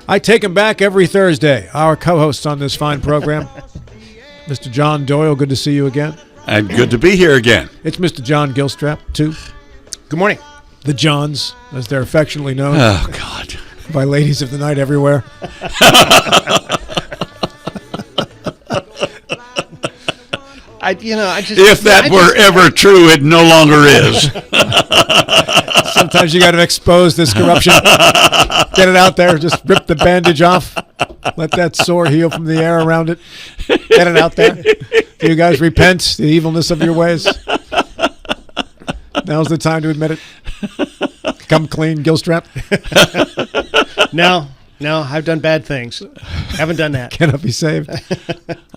I take him back every Thursday. Our co-hosts on this fine program, Mr. John Doyle, good to see you again. And good to be here again. It's Mr. John Gilstrap, too. Good morning. The Johns, as they're affectionately known. Oh, God. By ladies of the night everywhere. If that were ever true, it no longer is. Sometimes you got to expose this corruption. Get it out there. Just rip the bandage off. Let that sore heal from the air around it. Get it out there. Do you guys repent the evilness of your ways? Now's the time to admit it. Come clean, Gilstrap. No, I've done bad things. Haven't done that. Cannot be saved.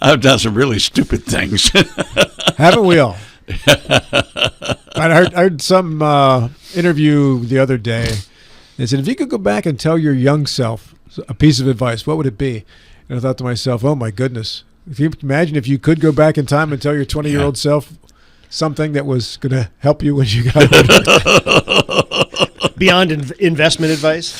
I've done some really stupid things. Haven't we all? I heard some interview the other day. They said, if you could go back and tell your young self a piece of advice, what would it be? And I thought to myself, oh, my goodness. If you imagine if you could go back in time and tell your 20-year-old self something that was going to help you when you got older. Beyond investment advice?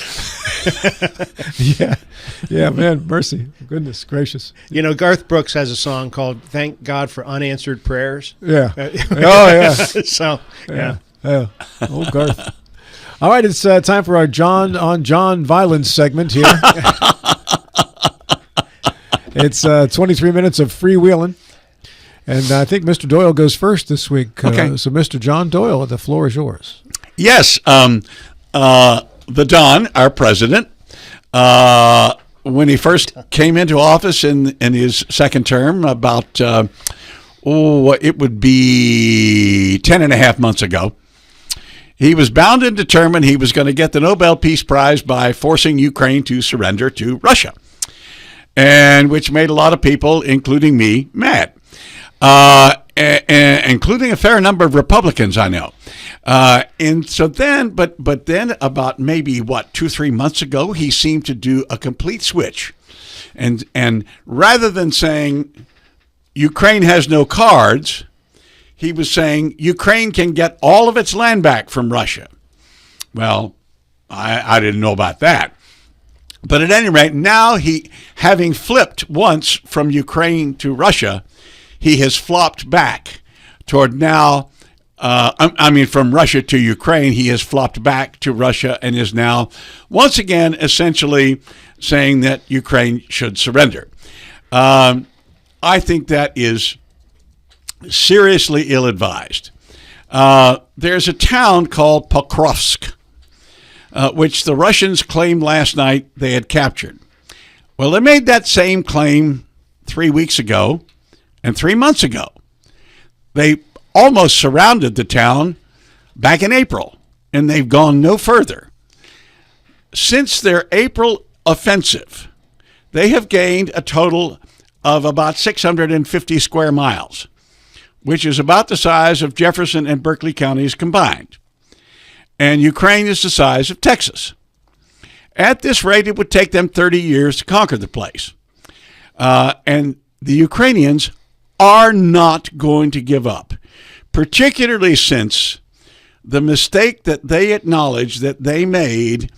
Yeah, man, mercy. Goodness gracious. You know, Garth Brooks has a song called Thank God for Unanswered Prayers. Yeah. Oh, yeah. So, yeah. Old Garth. All right, it's time for our John on John violence segment here. It's 23 minutes of freewheeling. And I think Mr. Doyle goes first this week. Okay. So, Mr. John Doyle, the floor is yours. Yes. The Don, our president, when he first came into office in his second term, about, it would be 10 and a half months ago, he was bound and determined he was going to get the Nobel Peace Prize by forcing Ukraine to surrender to Russia, and which made a lot of people, including me, mad. Including a fair number of Republicans I know. And so then, but then about maybe 2-3 months ago, he seemed to do a complete switch. And rather than saying Ukraine has no cards, he was saying Ukraine can get all of its land back from Russia. Well, I didn't know about that. But at any rate, now he, having flipped once from Ukraine to Russia, he has flopped back toward now, from Russia to Ukraine, he has flopped back to Russia and is now once again essentially saying that Ukraine should surrender. I think that is seriously ill-advised. There's a town called Pokrovsk, which the Russians claimed last night they had captured. Well, they made that same claim 3 weeks ago. And 3 months ago, they almost surrounded the town back in April, and they've gone no further. Since their April offensive, they have gained a total of about 650 square miles, which is about the size of Jefferson and Berkeley counties combined. And Ukraine is the size of Texas. At this rate, it would take them 30 years to conquer the place. And the Ukrainians are not going to give up, particularly since the mistake that they acknowledged that they made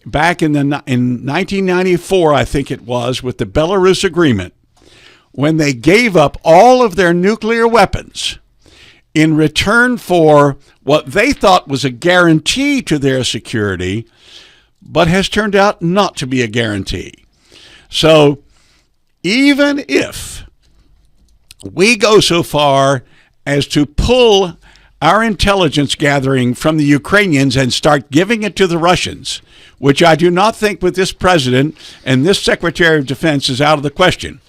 back in 1994, I think it was, with the Belarus agreement, when they gave up all of their nuclear weapons in return for what they thought was a guarantee to their security, but has turned out not to be a guarantee. So even if we go so far as to pull our intelligence gathering from the Ukrainians and start giving it to the Russians, which I do not think with this president and this Secretary of Defense is out of the question.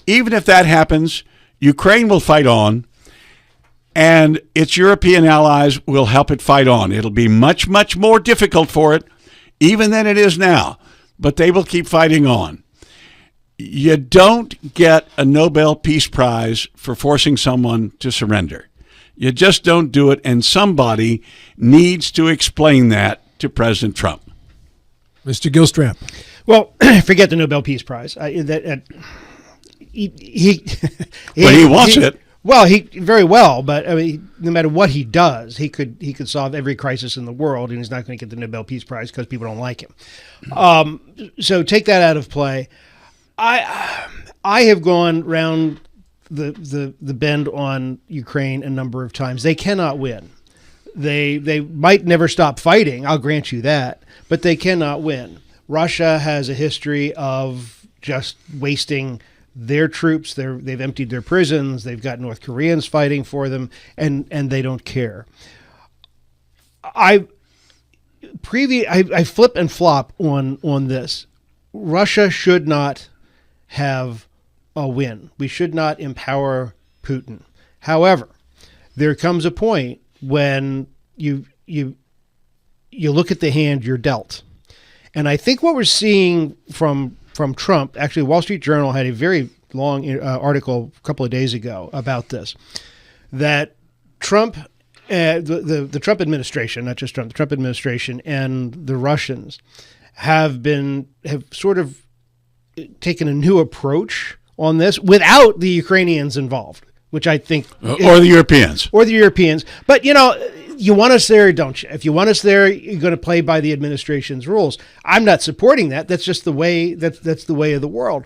Even if that happens, Ukraine will fight on, and its European allies will help it fight on. It'll be much, much more difficult for it, even than it is now, but they will keep fighting on. You don't get a Nobel Peace Prize for forcing someone to surrender. You just don't do it, and somebody needs to explain that to President Trump. Mr. Gilstrap. Well, forget the Nobel Peace Prize. He wants it. Well, he very well, but I mean, no matter what he does, he could solve every crisis in the world, and he's not going to get the Nobel Peace Prize because people don't like him. So take that out of play. I have gone round the bend on Ukraine a number of times. They cannot win. They might never stop fighting. I'll grant you that, but they cannot win. Russia has a history of just wasting their troops. They've emptied their prisons. They've got North Koreans fighting for them, and they don't care. I flip and flop on this. Russia should not have a win. We should not empower Putin. However, there comes a point when you look at the hand you're dealt. And I think what we're seeing from Trump, actually, Wall Street Journal had a very long article a couple of days ago about this, that Trump, the Trump administration, not just Trump, the Trump administration and the Russians have sort of taken a new approach on this without the Ukrainians involved, which I think... Or the Europeans. Or the Europeans. But, you want us there, don't you? If you want us there, you're going to play by the administration's rules. I'm not supporting that. That's just the way. That's the way of the world.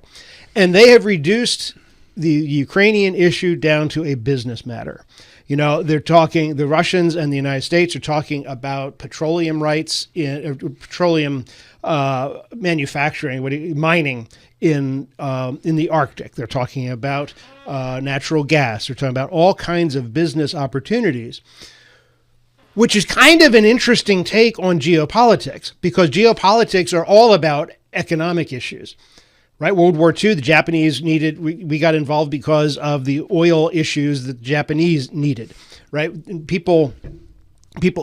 And they have reduced the Ukrainian issue down to a business matter. They're talking. The Russians and the United States are talking about petroleum rights petroleum manufacturing, mining in the Arctic. They're talking about natural gas. They're talking about all kinds of business opportunities, which is kind of an interesting take on geopolitics, because geopolitics are all about economic issues, right? World War II, the Japanese we got involved because of the oil issues that the Japanese needed, right? And people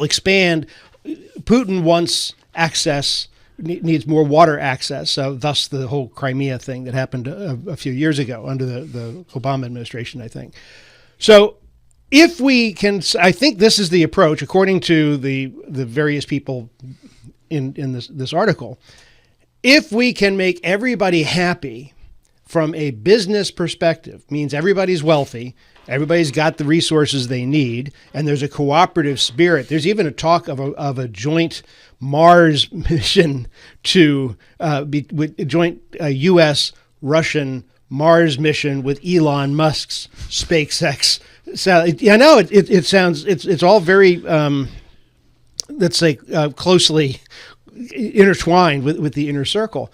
expand. Putin wants access, needs more water access, so thus the whole Crimea thing that happened a few years ago under the Obama administration, I think. So if we can, I think this is the approach, according to the various people in this article. If we can make everybody happy from a business perspective, means everybody's wealthy, everybody's got the resources they need, and there's a cooperative spirit. There's even a talk of a joint Mars mission with a joint U.S.-Russian Mars mission with Elon Musk's SpaceX. So I know it sounds it's all very let's say closely intertwined with the inner circle.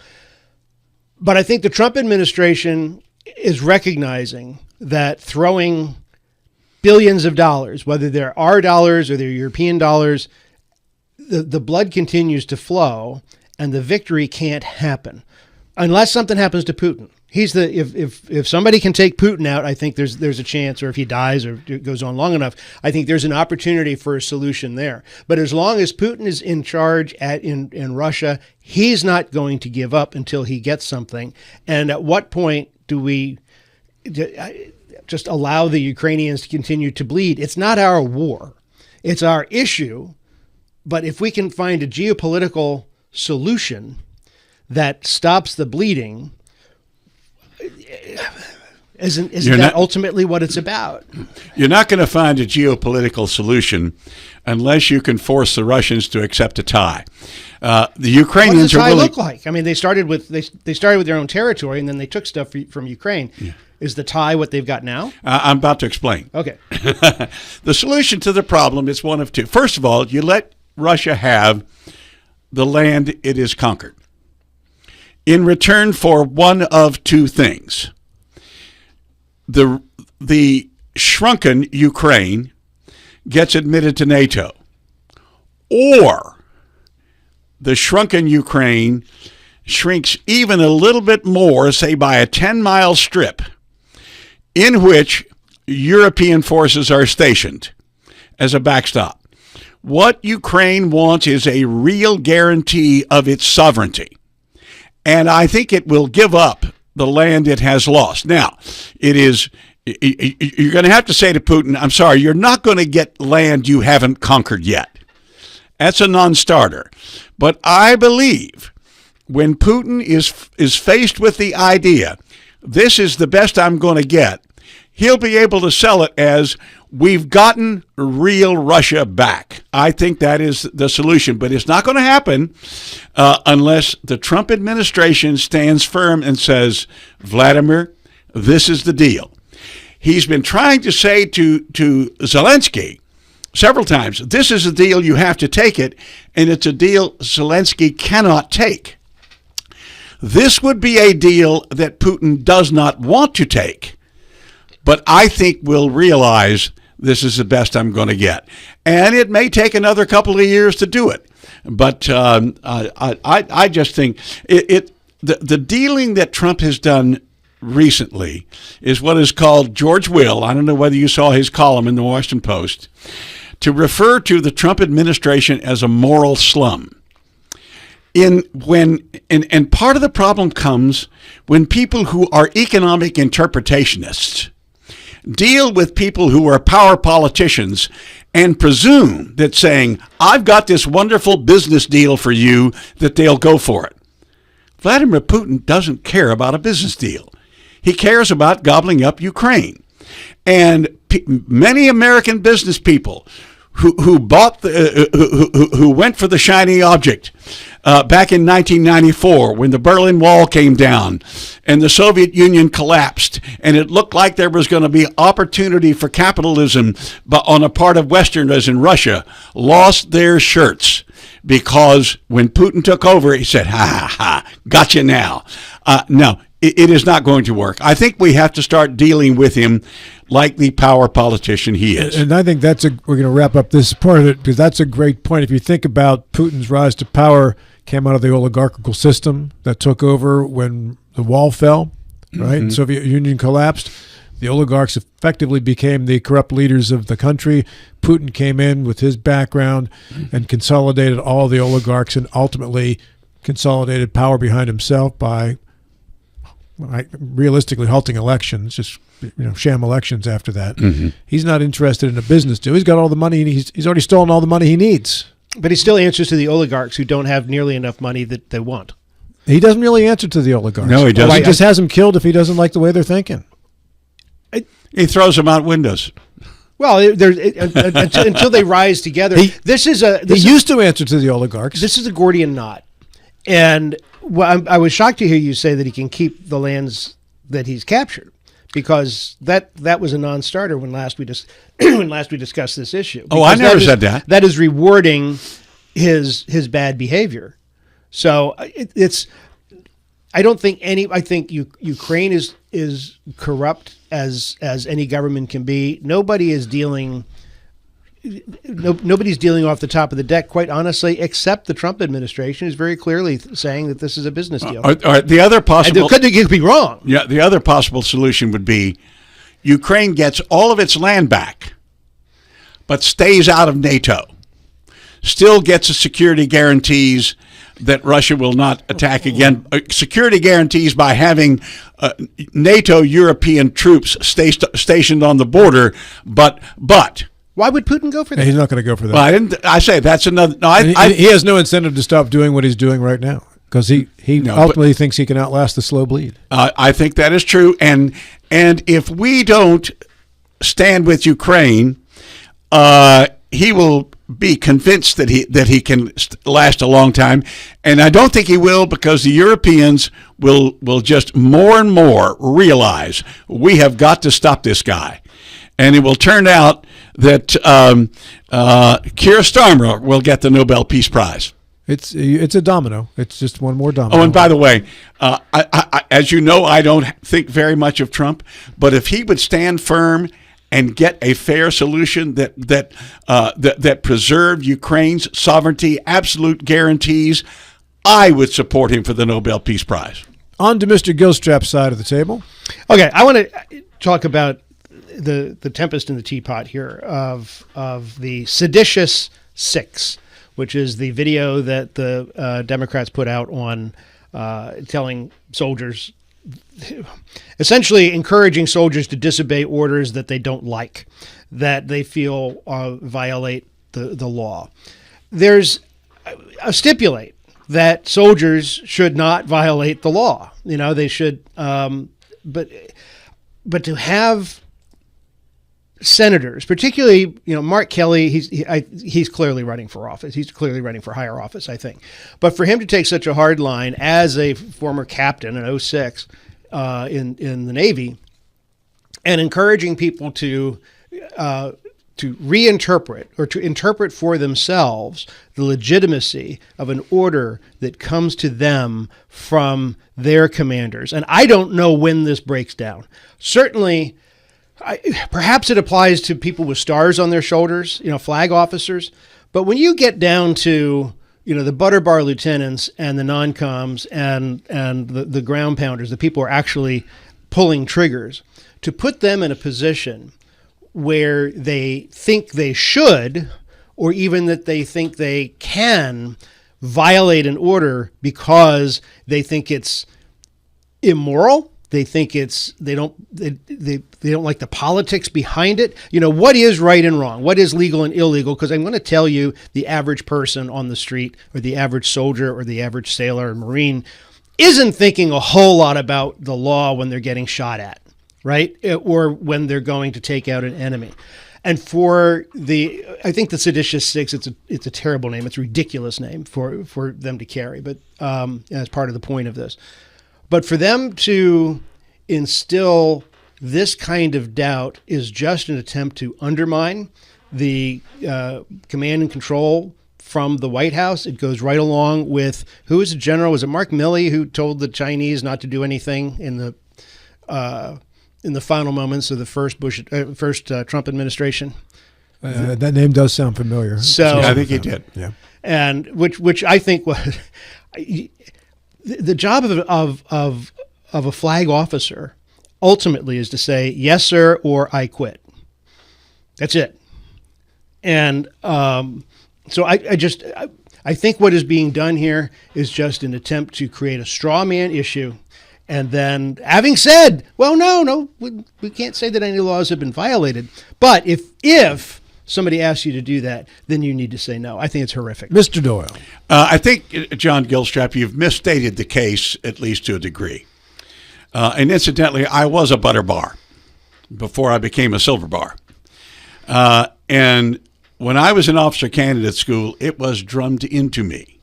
But I think the Trump administration is recognizing that throwing billions of dollars, whether they're our dollars or they're European dollars, the blood continues to flow, and the victory can't happen unless something happens to Putin. If somebody can take Putin out, I think there's a chance, or if he dies or it goes on long enough, I think there's an opportunity for a solution there. But as long as Putin is in charge in Russia, he's not going to give up until he gets something. And at what point do we just allow the Ukrainians to continue to bleed? It's not our war. It's our issue. But if we can find a geopolitical solution that stops the bleeding, isn't that ultimately what it's about? You're not going to find a geopolitical solution unless you can force the Russians to accept a tie. The Ukrainians what does a tie are really look like? I mean, they started with their own territory, and then they took stuff from Ukraine. Yeah. Is the tie what they've got now? I'm about to explain. Okay. The solution to the problem is one of two. First of all, you let Russia have the land it has conquered in return for one of two things. The shrunken Ukraine gets admitted to NATO, or the shrunken Ukraine shrinks even a little bit more, say by a 10-mile strip, in which European forces are stationed as a backstop. What Ukraine wants is a real guarantee of its sovereignty. And I think it will give up the land it has lost. Now, you're going to have to say to Putin, I'm sorry, you're not going to get land you haven't conquered yet. That's a non-starter. But I believe when Putin is faced with the idea, this is the best I'm going to get, he'll be able to sell it as we've gotten real Russia back. I think that is the solution, but it's not going to happen unless the Trump administration stands firm and says, Vladimir, this is the deal. He's been trying to say to Zelensky several times, this is a deal, you have to take it, and it's a deal Zelensky cannot take. This would be a deal that Putin does not want to take, but I think will realize this is the best I'm going to get. And it may take another couple of years to do it. But I just think the dealing that Trump has done recently is what is called George Will. I don't know whether you saw his column in the Washington Post, to refer to the Trump administration as a moral slum. And part of the problem comes when people who are economic interpretationists deal with people who are power politicians and presume that saying, I've got this wonderful business deal for you, that they'll go for it. Vladimir Putin doesn't care about a business deal. He cares about gobbling up Ukraine. And many American business people who bought who went for the shiny object back in 1994 when the Berlin Wall came down and the Soviet Union collapsed and it looked like there was going to be opportunity for capitalism on a part of Westerners in Russia, lost their shirts because when Putin took over, he said, ha, ha, ha, gotcha now. No, it is not going to work. I think we have to start dealing with him like the power politician he is. And I think we're going to wrap up this part of it because that's a great point. If you think about Putin's rise to power, came out of the oligarchical system that took over when the wall fell, right? Mm-hmm. Soviet Union collapsed. The oligarchs effectively became the corrupt leaders of the country. Putin came in with his background and consolidated all the oligarchs and ultimately consolidated power behind himself by realistically halting elections, just sham elections after that. Mm-hmm. He's not interested in a business deal. He's got all the money. He's already stolen all the money he needs. But he still answers to the oligarchs who don't have nearly enough money that they want. He doesn't really answer to the oligarchs. No, he doesn't. He just has them killed if he doesn't like the way they're thinking. He throws them out windows. Well, until they rise together. He used to answer to the oligarchs. This is a Gordian knot. And I was shocked to hear you say that he can keep the lands that he's captured, because that was a non-starter when last we discussed this issue. Oh, I never said that. That is rewarding his bad behavior. So I don't think I think Ukraine is corrupt as any government can be. Nobody's dealing off the top of the deck, quite honestly, except the Trump administration is very clearly saying that this is a business deal. The other possible, could be wrong. Yeah, the other possible solution would be Ukraine gets all of its land back, but stays out of NATO. Still gets the security guarantees that Russia will not attack again. Security guarantees by having NATO European troops stationed on the border, but. Why would Putin go for that? He's not going to go for that. Well, I say that's another. No, he has no incentive to stop doing what he's doing right now because he ultimately thinks he can outlast the slow bleed. I think that is true, and if we don't stand with Ukraine, he will be convinced that he can last a long time, and I don't think he will, because the Europeans will just more and more realize we have got to stop this guy, and it will turn out that Keir Starmer will get the Nobel Peace Prize. It's a domino. It's just one more domino. Oh, and by the way, I, as you know, I don't think very much of Trump, but if he would stand firm and get a fair solution that preserved Ukraine's sovereignty, absolute guarantees, I would support him for the Nobel Peace Prize. On to Mr. Gilstrap's side of the table. Okay, I want to talk about the tempest in the teapot here of the seditious six, which is the video that the Democrats put out on telling soldiers, essentially encouraging soldiers to disobey orders that they don't like, that they feel violate the law. There's a stipulate that soldiers should not violate the law. They should, but to have senators, particularly, Mark Kelly, he's clearly running for office. He's clearly running for higher office, I think. But for him to take such a hard line as a former captain in 06 in the Navy, and encouraging people to reinterpret or to interpret for themselves the legitimacy of an order that comes to them from their commanders. And I don't know when this breaks down. Certainly, perhaps it applies to people with stars on their shoulders, flag officers. But when you get down to, the butter bar lieutenants and the non-coms and the ground pounders, the people who are actually pulling triggers, to put them in a position where they think they should, or even that they think they can violate an order because they think it's immoral. They think they don't like the politics behind it. What is right and wrong? What is legal and illegal? Because I'm going to tell you, the average person on the street, or the average soldier, or the average sailor or Marine isn't thinking a whole lot about the law when they're getting shot at, right? Or when they're going to take out an enemy. And I think the Seditious Six, it's a terrible name. It's a ridiculous name for them to carry, but as part of the point of this. But for them to instill this kind of doubt is just an attempt to undermine the command and control from the White House. It goes right along with, who was the general? Was it Mark Milley who told the Chinese not to do anything in the final moments of the first Trump administration? That name does sound familiar. So I think he did. Yeah, and which I think was the job of a flag officer ultimately is to say yes, sir, or I quit. That's it. And so I think what is being done here is just an attempt to create a straw man issue. And then, having said, well, no, we can't say that any laws have been violated. But if somebody asks you to do that, then you need to say no. I think it's horrific. Mr. Doyle. I think, John Gilstrap, you've misstated the case, at least to a degree. And incidentally, I was a butter bar before I became a silver bar. And when I was in officer candidate school, it was drummed into me,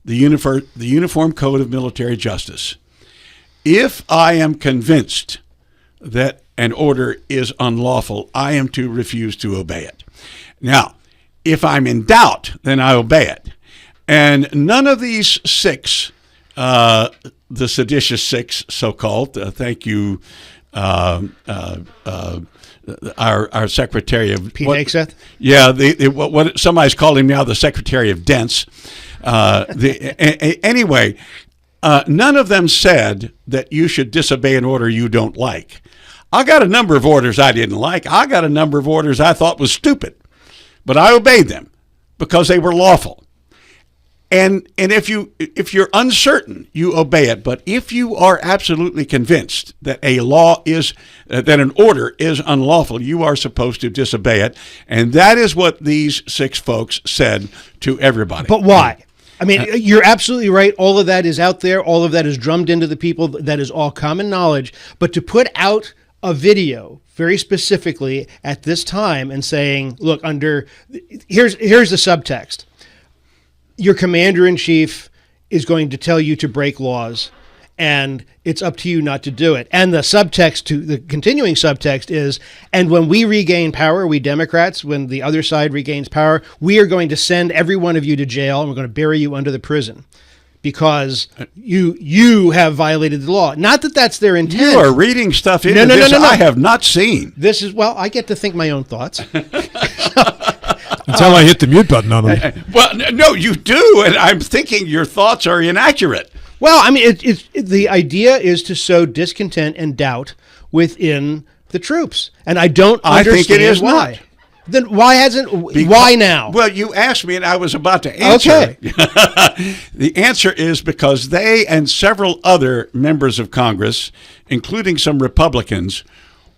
the Uniform Code of Military Justice. If I am convinced that an order is unlawful, I am to refuse to obey it. Now, if I'm in doubt, then I obey it. And none of these six, the seditious six, so-called, thank you, our Secretary of... Pete Akeseth? Yeah, what somebody's calling him now the Secretary of Dents. Anyway, none of them said that you should disobey an order you don't like. I got a number of orders I didn't like. I got a number of orders I thought was stupid, but I obeyed them because they were lawful. And if you're uncertain, you obey it. But if you are absolutely convinced that that an order is unlawful, you are supposed to disobey it. And that is what these six folks said to everybody. But why? I mean, you're absolutely right. All of that is out there. All of that is drummed into the people. That is all common knowledge. But to put out a video very specifically at this time and saying, look, here's the subtext. Your commander-in-chief is going to tell you to break laws, and it's up to you not to do it. And the continuing subtext is, and when we regain power, we Democrats, when the other side regains power, we are going to send every one of you to jail, and we're going to bury you under the prison because you have violated the law. Not that that's their intent. You are reading stuff into this I have not seen. This is, I get to think my own thoughts. Until I hit the mute button on them. Well, no, you do, and I'm thinking your thoughts are inaccurate. Well, I mean, the idea is to sow discontent and doubt within the troops, and I don't understand think it is why. not. Then why now? Well, you asked me, and I was about to answer. Okay. The answer is because they and several other members of Congress, including some Republicans,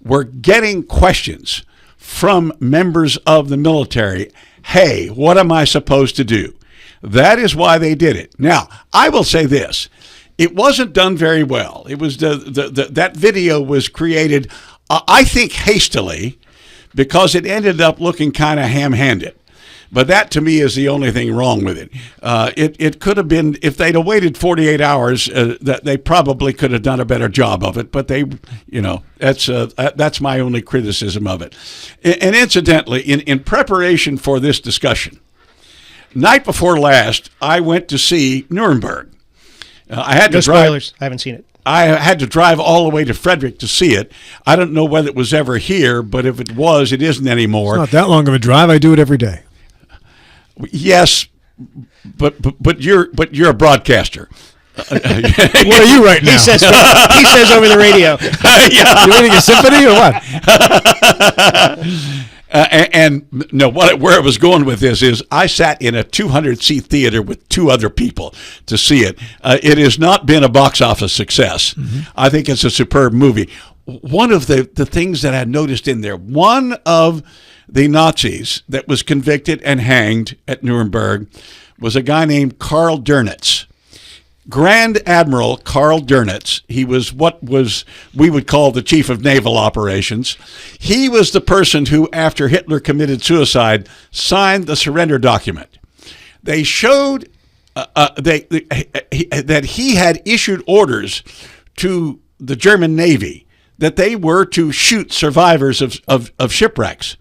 were getting questions from members of the military. Hey, what am I supposed to do? That is why they did it. Now, I will say this. It wasn't done very well. It was that video was created, I think, hastily, because it ended up looking kind of ham-handed. But that, to me, is the only thing wrong with it. It could have been, if they'd have waited 48 hours, that they probably could have done a better job of it. But they, that's my only criticism of it. And incidentally, in preparation for this discussion, night before last, I went to see Nuremberg. I had No to drive. spoilers. I haven't seen it. I had to drive all the way to Frederick to see it. I don't know whether it was ever here, but if it was, it isn't anymore. It's not that long of a drive. I do it every day. Yes, but you're a broadcaster. What are you right now? He says over the radio. You reading a symphony or what? And no, where I was going with this is I sat in a 200-seat theater with two other people to see it. It has not been a box office success. Mm-hmm. I think it's a superb movie. One of the things that I noticed in there, one of the Nazis that was convicted and hanged at Nuremberg was a guy named Karl Dönitz. Grand Admiral Karl Dönitz. He was what we would call the chief of naval operations. He was the person who, after Hitler committed suicide, signed the surrender document. They showed that he had issued orders to the German Navy that they were to shoot survivors of shipwrecks,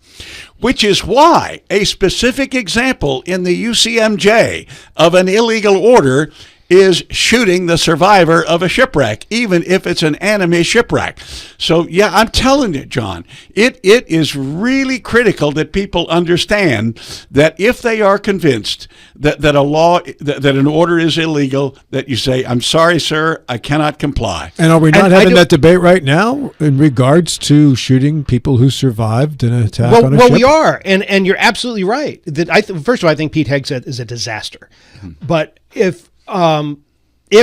which is why a specific example in the UCMJ of an illegal order is shooting the survivor of a shipwreck, even if it's an enemy shipwreck. So, yeah, I'm telling you, John, it is really critical that people understand that if they are convinced that a law, that an order is illegal, that you say, I'm sorry, sir, I cannot comply. And are we not having that debate right now in regards to shooting people who survived an attack on a ship? Well, we are, and you're absolutely right. That first of all, I think Pete Hegseth is a disaster. But if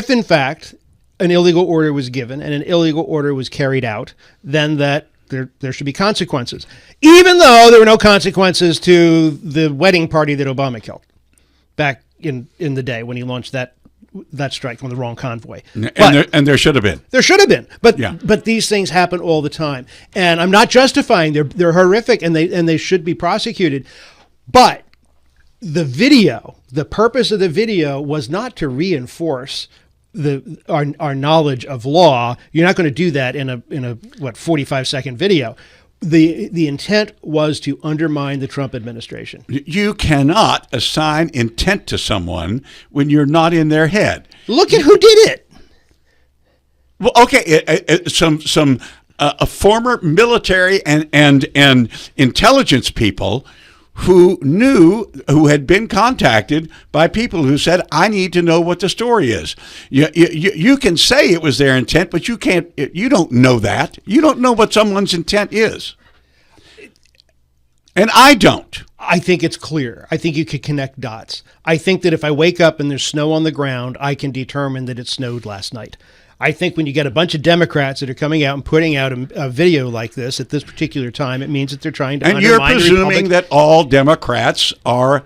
in fact an illegal order was given and an illegal order was carried out, then that there should be consequences, even though there were no consequences to the wedding party that Obama killed back in the day when he launched that strike on the wrong convoy. And there should have been. There should have been, but these things happen all the time, and I'm not justifying. They're horrific, and they should be prosecuted, but the purpose of the video was not to reinforce our knowledge of law. You're not going to do that in a 45-second video. The intent was to undermine the Trump administration. You cannot assign intent to someone when you're not in their head. Look at who did it. Well, okay, some former military and intelligence people who had been contacted by people who said, I need to know what the story is. You can say it was their intent, but you don't know that. You don't know what someone's intent is. And I don't. I think it's clear. I think you could connect dots. I think that if I wake up and there's snow on the ground, I can determine that it snowed last night. I think when you get a bunch of Democrats that are coming out and putting out a video like this at this particular time, it means that they're trying to undermine the Republic. And you're presuming that all Democrats are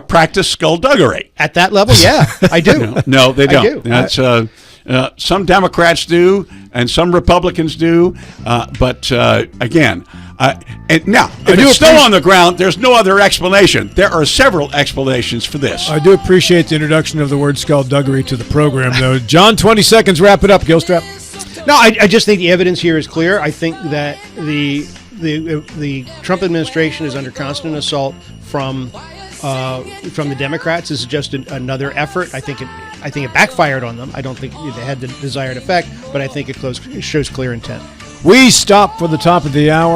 practice skullduggery. At that level, yeah, I do. No, they don't. I do. That's some Democrats do, and some Republicans do. But again, and now, if it's snow on the ground, there's no other explanation. There are several explanations for this. I do appreciate the introduction of the word skullduggery to the program, though. John, 20 seconds, wrap it up, Gilstrap. No, I just think the evidence here is clear. I think that the Trump administration is under constant assault from the Democrats. This is just another effort. I think it backfired on them. I don't think it had the desired effect, but I think it shows clear intent. We stop for the top of the hour.